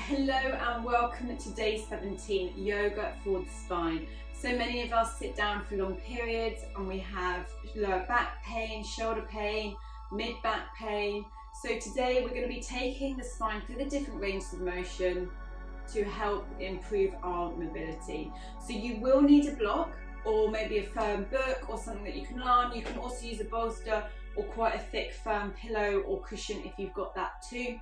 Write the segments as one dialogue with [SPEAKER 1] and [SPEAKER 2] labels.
[SPEAKER 1] Hello and welcome to day 17, yoga for the spine. So many of us sit down for long periods and we have lower back pain, shoulder pain, mid back pain. So today we're going to be taking the spine through the different ranges of motion to help improve our mobility. So you will need a block or maybe a firm book or something that you can lie on. You can also use a bolster or quite a thick firm pillow or cushion if you've got that too.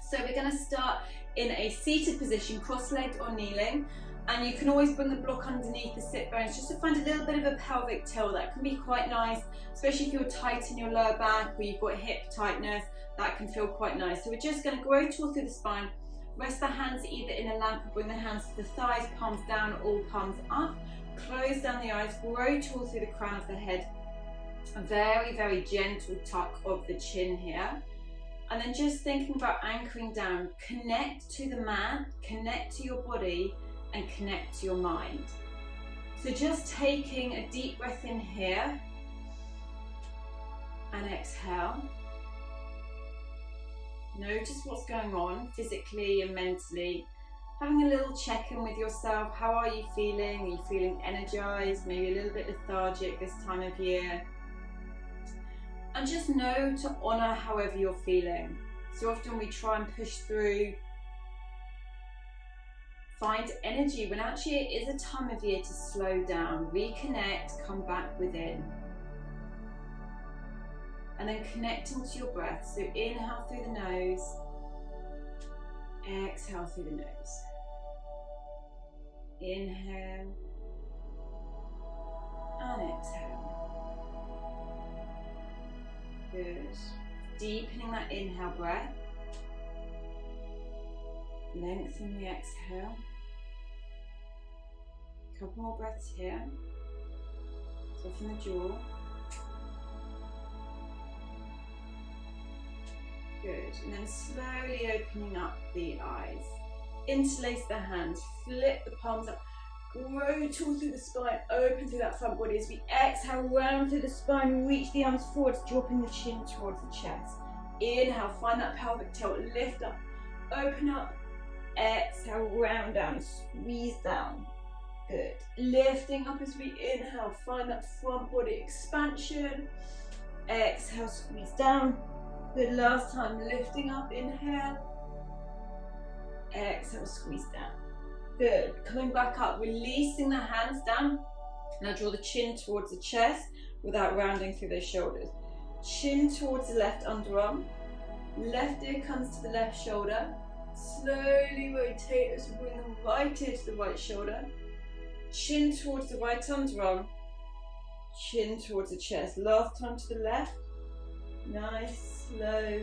[SPEAKER 1] So we're going to start in a seated position, cross-legged or kneeling, and you can always bring the block underneath the sit bones just to find a little bit of a pelvic tilt. That can be quite nice, especially if you're tight in your lower back or you've got hip tightness. That can feel quite nice. So we're just going to grow tall through the spine, rest the hands either in a lap or bring the hands to the thighs, palms down or palms up, close down the eyes, grow tall through the crown of the head, a very, very gentle tuck of the chin here. And then just thinking about anchoring down, connect to the mat, connect to your body and connect to your mind. So just taking a deep breath in here and exhale. Notice what's going on physically and mentally. Having a little check-in with yourself. How are you feeling? Are you feeling energized? Maybe a little bit lethargic this time of year? And just know to honour however you're feeling. So often we try and push through, find energy, when actually it is a time of year to slow down, reconnect, come back within. And then connecting to your breath. So inhale through the nose, exhale through the nose. Inhale and exhale. Good. Deepening that inhale breath. Lengthen the exhale. Couple more breaths here. Soften the jaw. Good. And then slowly opening up the eyes. Interlace the hands. Flip the palms up. Grow tall through the spine, open through that front body. As we exhale, round through the spine, reach the arms forwards, dropping the chin towards the chest. Inhale, find that pelvic tilt, lift up, open up, exhale, round down, squeeze down. Good. Lifting up as we inhale, find that front body expansion. Exhale, squeeze down. Good, last time, lifting up, inhale. Exhale, squeeze down. Good. Coming back up, releasing the hands down. Now draw the chin towards the chest without rounding through those shoulders. Chin towards the left underarm. Left ear comes to the left shoulder. Slowly rotate as we bring the right ear to the right shoulder. Chin towards the right underarm. Chin towards the chest. Last time to the left. Nice, slow,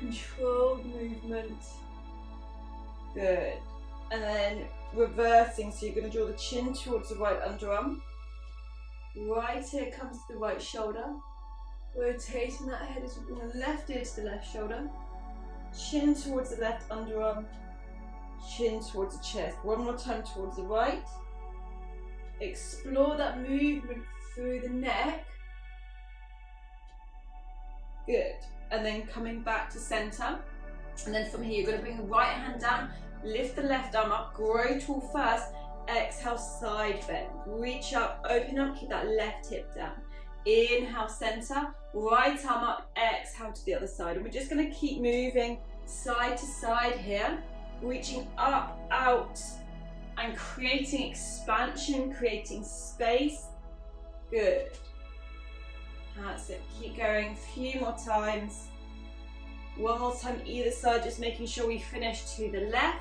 [SPEAKER 1] controlled movement. Good. And then reversing, so you're going to draw the chin towards the right underarm. Right ear comes to the right shoulder. Rotating that head as we bring the left ear to the left shoulder. Chin towards the left underarm. Chin towards the chest. One more time towards the right. Explore that movement through the neck. Good. And then coming back to center. And then from here, you're going to bring the right hand down. Lift the left arm up, grow tall first, exhale, side bend. Reach up, open up, keep that left hip down. Inhale, center, right arm up, exhale to the other side. And we're just going to keep moving side to side here, reaching up, out, and creating expansion, creating space. Good. That's it. Keep going a few more times. One more time either side, just making sure we finish to the left.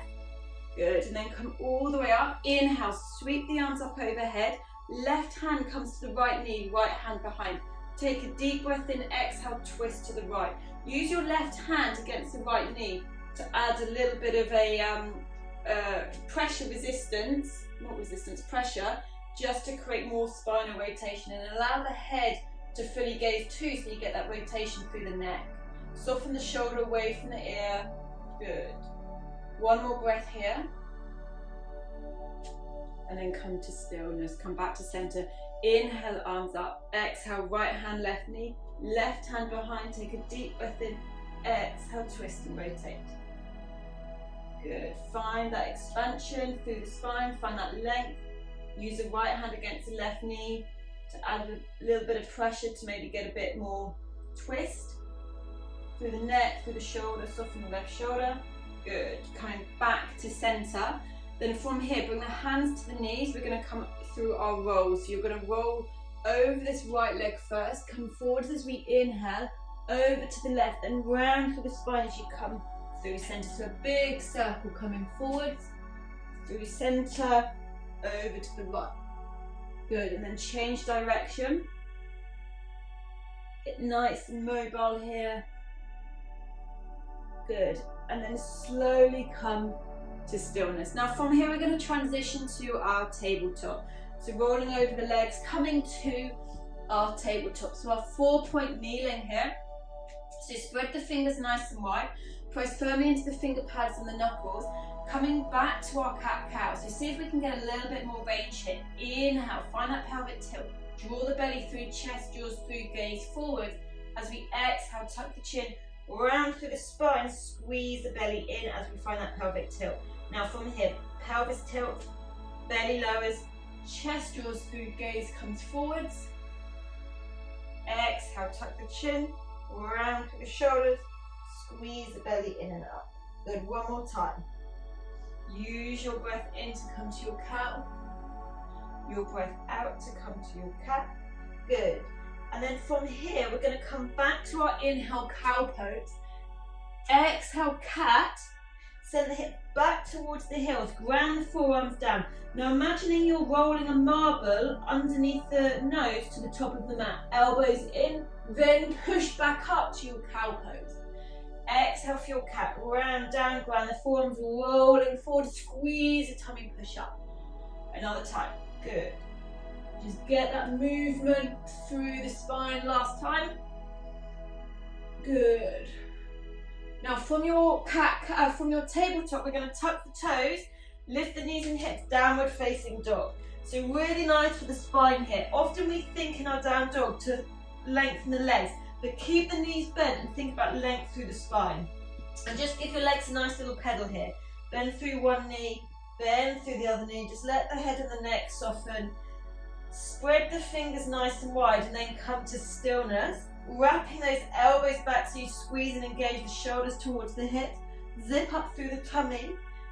[SPEAKER 1] Good, and then come all the way up. Inhale, sweep the arms up overhead. Left hand comes to the right knee, right hand behind. Take a deep breath in, exhale, twist to the right. Use your left hand against the right knee to add a little bit of a pressure resistance, not resistance, pressure, just to create more spinal rotation and allow the head to fully gaze too, so you get that rotation through the neck. Soften the shoulder away from the ear. Good. One more breath here. And then come to stillness. Come back to center. Inhale, arms up. Exhale, right hand, left knee. Left hand behind. Take a deep breath in. Exhale, twist and rotate. Good. Find that expansion through the spine, find that length. Use the right hand against the left knee to add a little bit of pressure to maybe get a bit more twist. Through the neck, through the shoulder, soften the left shoulder. Good. Coming back to center. Then from here, bring the hands to the knees. We're going to come through our rolls. So you're going to roll over this right leg first. Come forwards as we inhale, over to the left, and round through the spine as you come through center. So a big circle coming forwards, through center, over to the right. Good. And then change direction. Get nice and mobile here. Good. And then slowly come to stillness. Now from here we're going to transition to our tabletop. So rolling over the legs, coming to our tabletop. So our 4-point kneeling here. So spread the fingers nice and wide. Press firmly into the finger pads and the knuckles. Coming back to our cat-cow. So see if we can get a little bit more range here. Inhale, find that pelvic tilt. Draw the belly through, chest draws through, gaze forward. As we exhale, tuck the chin, round through the spine, squeeze the belly in as we find that pelvic tilt. Now from here, pelvis tilts, belly lowers, chest draws through, gaze comes forwards. Exhale, tuck the chin, round through the shoulders, squeeze the belly in and up. Good, one more time. Use your breath in to come to your cow. Your breath out to come to your cat. Good. And then from here, we're going to come back to our inhale, cow pose. Exhale, cat. Send the hip back towards the heels. Ground the forearms down. Now imagining you're rolling a marble underneath the nose to the top of the mat. Elbows in, then push back up to your cow pose. Exhale for your cat. Round, down, ground the forearms, rolling forward. Squeeze the tummy, push up. Another time. Good. Just get that movement through the spine last time. Good. Now from your tabletop, we're going to tuck the toes, lift the knees and hips, downward facing dog. So really nice for the spine here. Often we think in our down dog to lengthen the legs, but keep the knees bent and think about length through the spine. And just give your legs a nice little pedal here. Bend through one knee, bend through the other knee. Just let the head and the neck soften. Spread the fingers nice and wide and then come to stillness. Wrapping those elbows back so you squeeze and engage the shoulders towards the hips. Zip up through the tummy.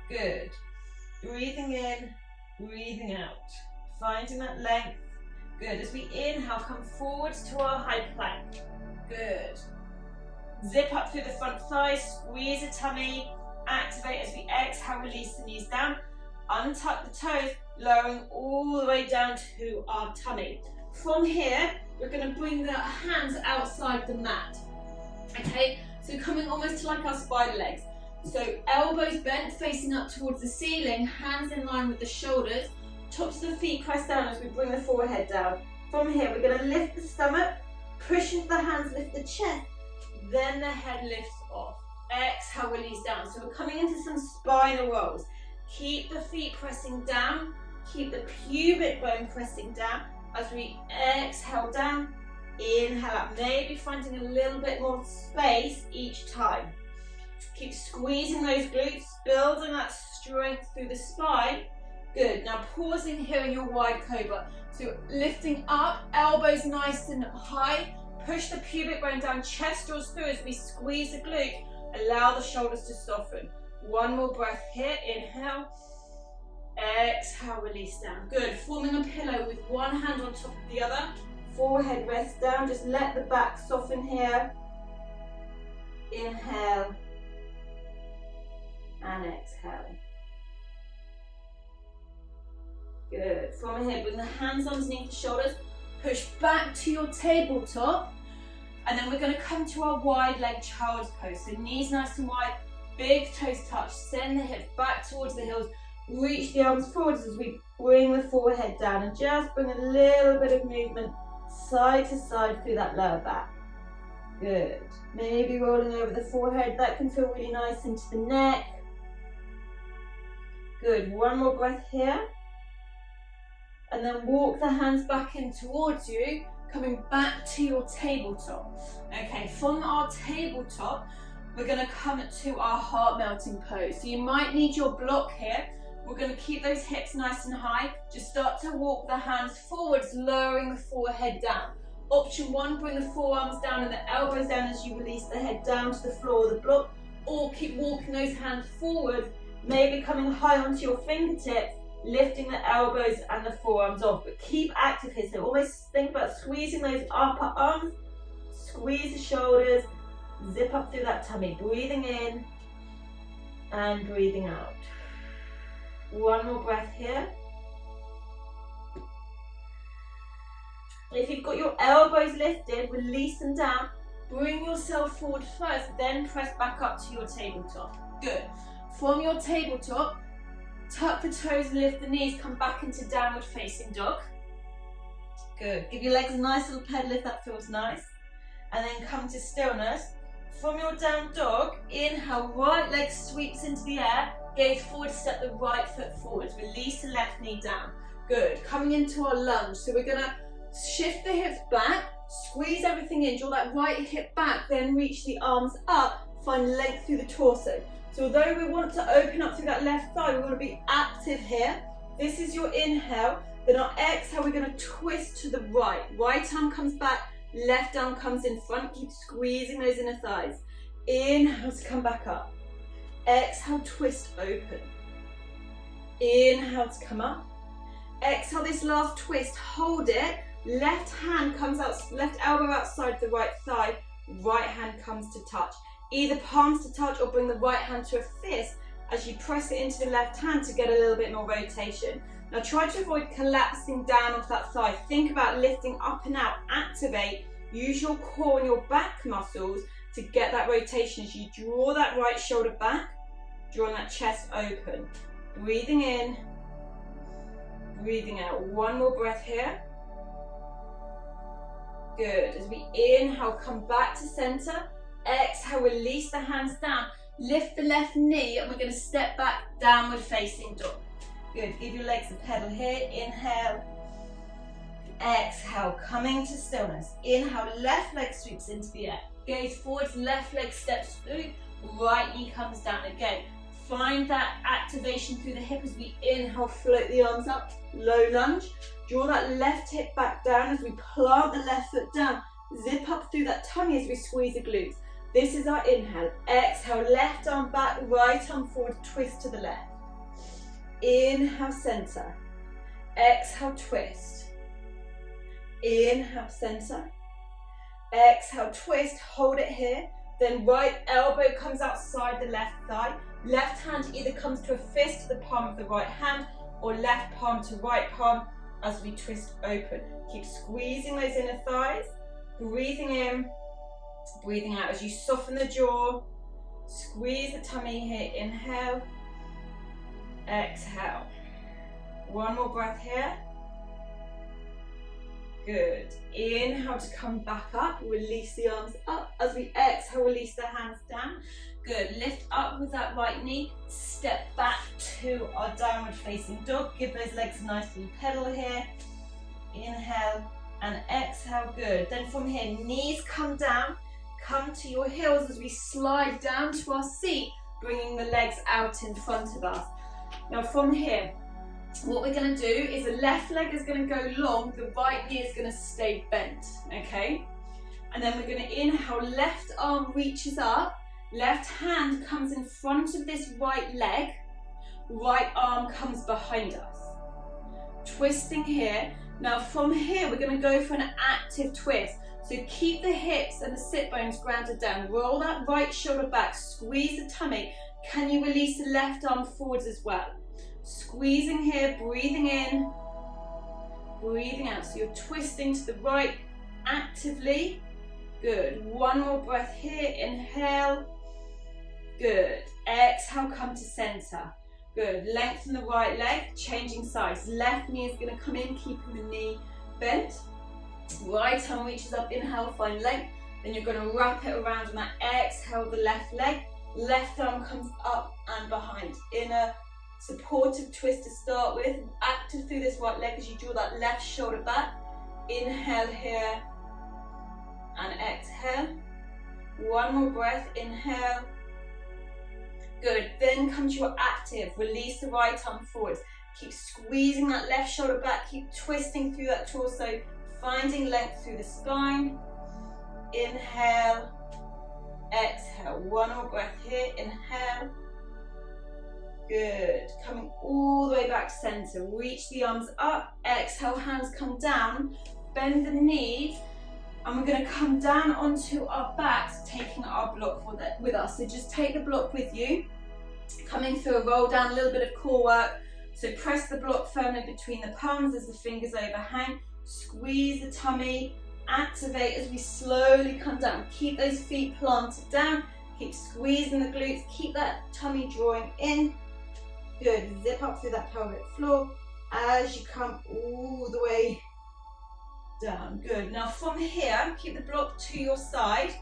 [SPEAKER 1] Good. Breathing in, breathing out. Finding that length. Good. As we inhale, come forwards to our high plank. Good. Zip up through the front thighs, squeeze the tummy. Activate as we exhale, release the knees down. Untuck the toes, lowering all the way down to our tummy. From here, we're going to bring the hands outside the mat. Okay, so coming almost to like our spider legs. So elbows bent, facing up towards the ceiling, hands in line with the shoulders, tops of the feet press down as we bring the forehead down. From here, we're going to lift the stomach, push into the hands, lift the chest, then the head lifts off. Exhale, release down. So we're coming into some spinal rolls. Keep the feet pressing down, keep the pubic bone pressing down. As we exhale down, inhale up, maybe finding a little bit more space each time. Keep squeezing those glutes, building that strength through the spine. Good, now pausing here in your wide cobra. So lifting up, elbows nice and high, push the pubic bone down, chest draws through as we squeeze the glute, allow the shoulders to soften. One more breath here, inhale. Exhale, release down. Good. Forming a pillow with one hand on top of the other. Forehead rests down. Just let the back soften here. Inhale. And exhale. Good. From here, bring the hands underneath the shoulders. Push back to your tabletop. And then we're going to come to our wide leg child's pose. So knees nice and wide. Big toes touch. Send the hips back towards the heels. Reach the arms forwards as we bring the forehead down and just bring a little bit of movement side to side through that lower back. Good. Maybe rolling over the forehead. That can feel really nice into the neck. Good. One more breath here. And then walk the hands back in towards you, coming back to your tabletop. Okay, from our tabletop, we're going to come to our heart melting pose. So you might need your block here. We're going to keep those hips nice and high. Just start to walk the hands forwards, lowering the forehead down. Option 1, bring the forearms down and the elbows down as you release the head down to the floor of the block, or keep walking those hands forward, maybe coming high onto your fingertips, lifting the elbows and the forearms off, but keep active here. So always think about squeezing those upper arms, squeeze the shoulders, zip up through that tummy, breathing in and breathing out. One more breath here. If you've got your elbows lifted, release them down. Bring yourself forward first, then press back up to your tabletop. Good. From your tabletop, tuck the toes, lift the knees, come back into downward facing dog. Good. Give your legs a nice little pedal if that feels nice. And then come to stillness. From your down dog, inhale, right leg sweeps into the air, gaze forward, step the right foot forwards. Release the left knee down. Good. Coming into our lunge. So we're gonna shift the hips back, squeeze everything in, draw that right hip back, then reach the arms up, find length through the torso. So although we want to open up through that left thigh, we want to be active here. This is your inhale. Then our exhale, we're going to twist to the right. Right arm comes back, left arm comes in front. Keep squeezing those inner thighs. Inhale to come back up. Exhale, twist open. Inhale to come up. Exhale, this last twist, hold it. Left hand comes out, left elbow outside the right thigh, right hand comes to touch. Either palms to touch or bring the right hand to a fist as you press it into the left hand to get a little bit more rotation. Now try to avoid collapsing down onto that thigh. Think about lifting up and out, activate, use your core and your back muscles to get that rotation as you draw that right shoulder back, drawing that chest open. Breathing in, breathing out. One more breath here. Good. As we inhale, come back to center. Exhale, release the hands down. Lift the left knee and we're going to step back, downward facing dog. Good. Give your legs a pedal here. Inhale. Exhale, coming to stillness. Inhale, left leg sweeps into the air. Gaze forwards, left leg steps through. Right knee comes down again. Find that activation through the hip as we inhale, float the arms up. Low lunge. Draw that left hip back down as we plant the left foot down. Zip up through that tummy as we squeeze the glutes. This is our inhale. Exhale, left arm back, right arm forward, twist to the left. Inhale, center. Exhale, twist. Inhale, center. Exhale, twist, hold it here. Then right elbow comes outside the left thigh. Left hand either comes to a fist to the palm of the right hand or left palm to right palm as we twist open. Keep squeezing those inner thighs. Breathing in, breathing out as you soften the jaw. Squeeze the tummy here. Inhale. Exhale. One more breath here. Good. Inhale to come back up. Release the arms up. As we exhale, release the hands down. Good. Lift up with that right knee. Step back to our downward facing dog. Give those legs a nice little pedal here. Inhale and exhale. Good. Then from here, knees come down. Come to your heels as we slide down to our seat, bringing the legs out in front of us. Now from here, what we're going to do is the left leg is going to go long, the right knee is going to stay bent, okay? And then we're going to inhale, left arm reaches up, left hand comes in front of this right leg, right arm comes behind us. Twisting here. Now from here, we're going to go for an active twist. So keep the hips and the sit bones grounded down. Roll that right shoulder back, squeeze the tummy. Can you release the left arm forwards as well? Squeezing here, breathing in, breathing out. So you're twisting to the right actively. Good. One more breath here. Inhale. Good. Exhale, come to center. Good. Lengthen the right leg, changing sides. Left knee is going to come in, keeping the knee bent. Right arm reaches up, inhale, find length. Then you're going to wrap it around on that exhale, the left leg. Left arm comes up and behind. Inner supportive twist to start with. Active through this right leg as you draw that left shoulder back. Inhale here and exhale. One more breath, inhale. Good, then come to your active, release the right arm forwards. Keep squeezing that left shoulder back, keep twisting through that torso, finding length through the spine. Inhale, exhale. One more breath here, inhale. Good, coming all the way back to center. Reach the arms up, exhale, hands come down, bend the knees, and we're going to come down onto our backs, taking our block with us. So just take the block with you, coming through a roll down, a little bit of core work. So press the block firmly between the palms as the fingers overhang, squeeze the tummy, activate as we slowly come down. Keep those feet planted down, keep squeezing the glutes, keep that tummy drawing in. Good, zip up through that pelvic floor as you come all the way down. Good, now from here, keep the block to your side.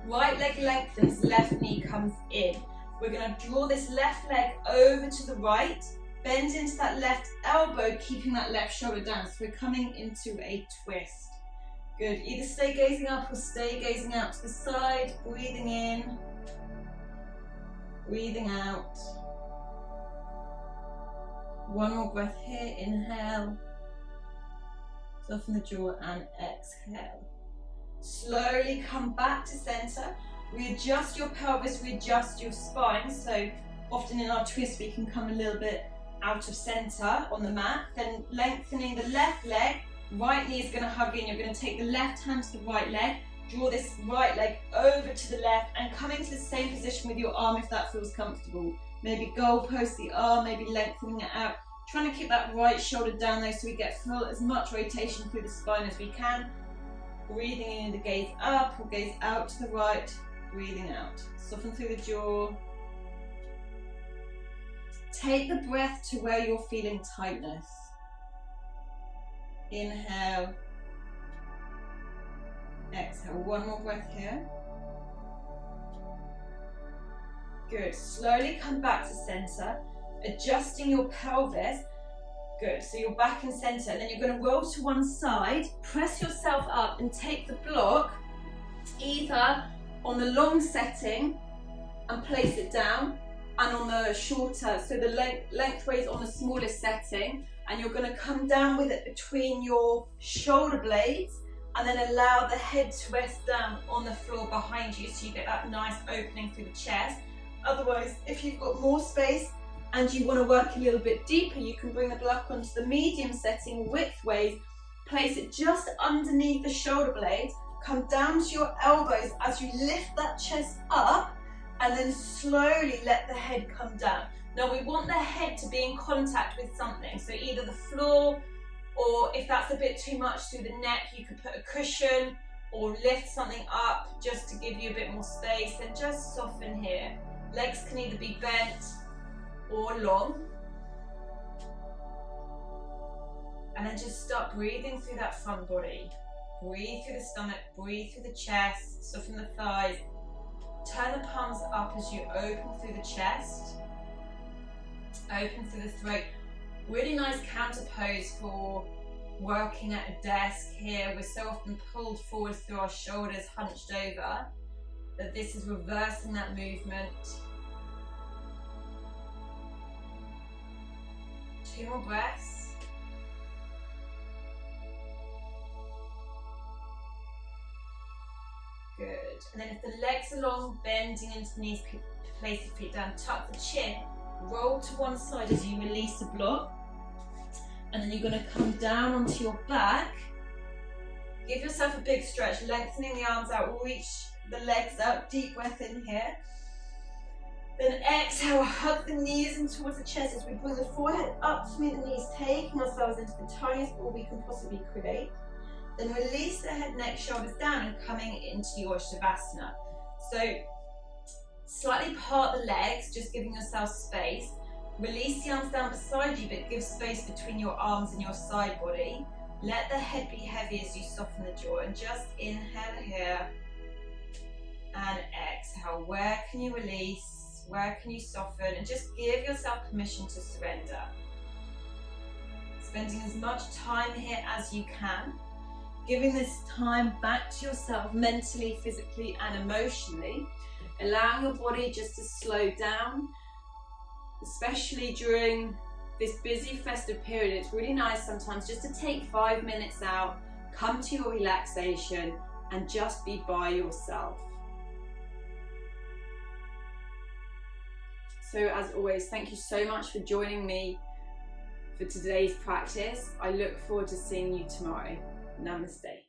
[SPEAKER 1] Right leg lengthens, left knee comes in. We're going to draw this left leg over to the right, bend into that left elbow, keeping that left shoulder down. So we're coming into a twist. Good, either stay gazing up or stay gazing out to the side, breathing in, breathing out. One more breath here, inhale, soften the jaw and exhale. Slowly come back to center, readjust your pelvis, readjust your spine. So often in our twist we can come a little bit out of center on the mat, then lengthening the left leg, right knee is going to hug in. You're going to take the left hand to the right leg, draw this right leg over to the left and coming to the same position with your arm if that feels comfortable. Maybe goalpost the arm, maybe lengthening it out. Trying to keep that right shoulder down though so we get full as much rotation through the spine as we can. Breathing in the gaze up or gaze out to the right, breathing out. Soften through the jaw. Take the breath to where you're feeling tightness. Inhale. Exhale. One more breath here. Good. Slowly come back to center, adjusting your pelvis. Good. So you're back in center, and then you're going to roll to one side, press yourself up, and take the block either on the long setting and place it down, and on the shorter, so the lengthways on the smallest setting, and you're going to come down with it between your shoulder blades, and then allow the head to rest down on the floor behind you, so you get that nice opening through the chest. Otherwise, if you've got more space and you want to work a little bit deeper, you can bring the block onto the medium setting widthways, place it just underneath the shoulder blades, come down to your elbows as you lift that chest up, and then slowly let the head come down. Now we want the head to be in contact with something, so either the floor, or if that's a bit too much through the neck, you could put a cushion or lift something up just to give you a bit more space, and just soften here. Legs can either be bent or long. And then just start breathing through that front body. Breathe through the stomach, breathe through the chest, soften the thighs. Turn the palms up as you open through the chest, open through the throat. Really nice counter pose for working at a desk here. We're so often pulled forward through our shoulders, hunched over, that this is reversing that movement. 2 more breaths. Good. And then if the legs are long, bending into the knees, place the feet down, tuck the chin, roll to one side as you release the block. And then you're going to come down onto your back. Give yourself a big stretch, lengthening the arms out, reach the legs out, deep breath in here. Then exhale, hug the knees in towards the chest as we bring the forehead up to meet the knees, taking ourselves into the tiniest ball we can possibly create. Then release the head, neck, shoulders down and coming into your Shavasana. So slightly part the legs, just giving yourself space. Release the arms down beside you, but give space between your arms and your side body. Let the head be heavy as you soften the jaw, and just inhale here and exhale. Where can you release? Where can you soften? And just give yourself permission to surrender. Spending as much time here as you can. giving this time back to yourself mentally, physically and emotionally, allowing your body just to slow down, especially during this busy festive period. It's really nice sometimes just to take 5 minutes out, come to your relaxation and just be by yourself. So as always, thank you so much for joining me for today's practice. I look forward to seeing you tomorrow. Namaste.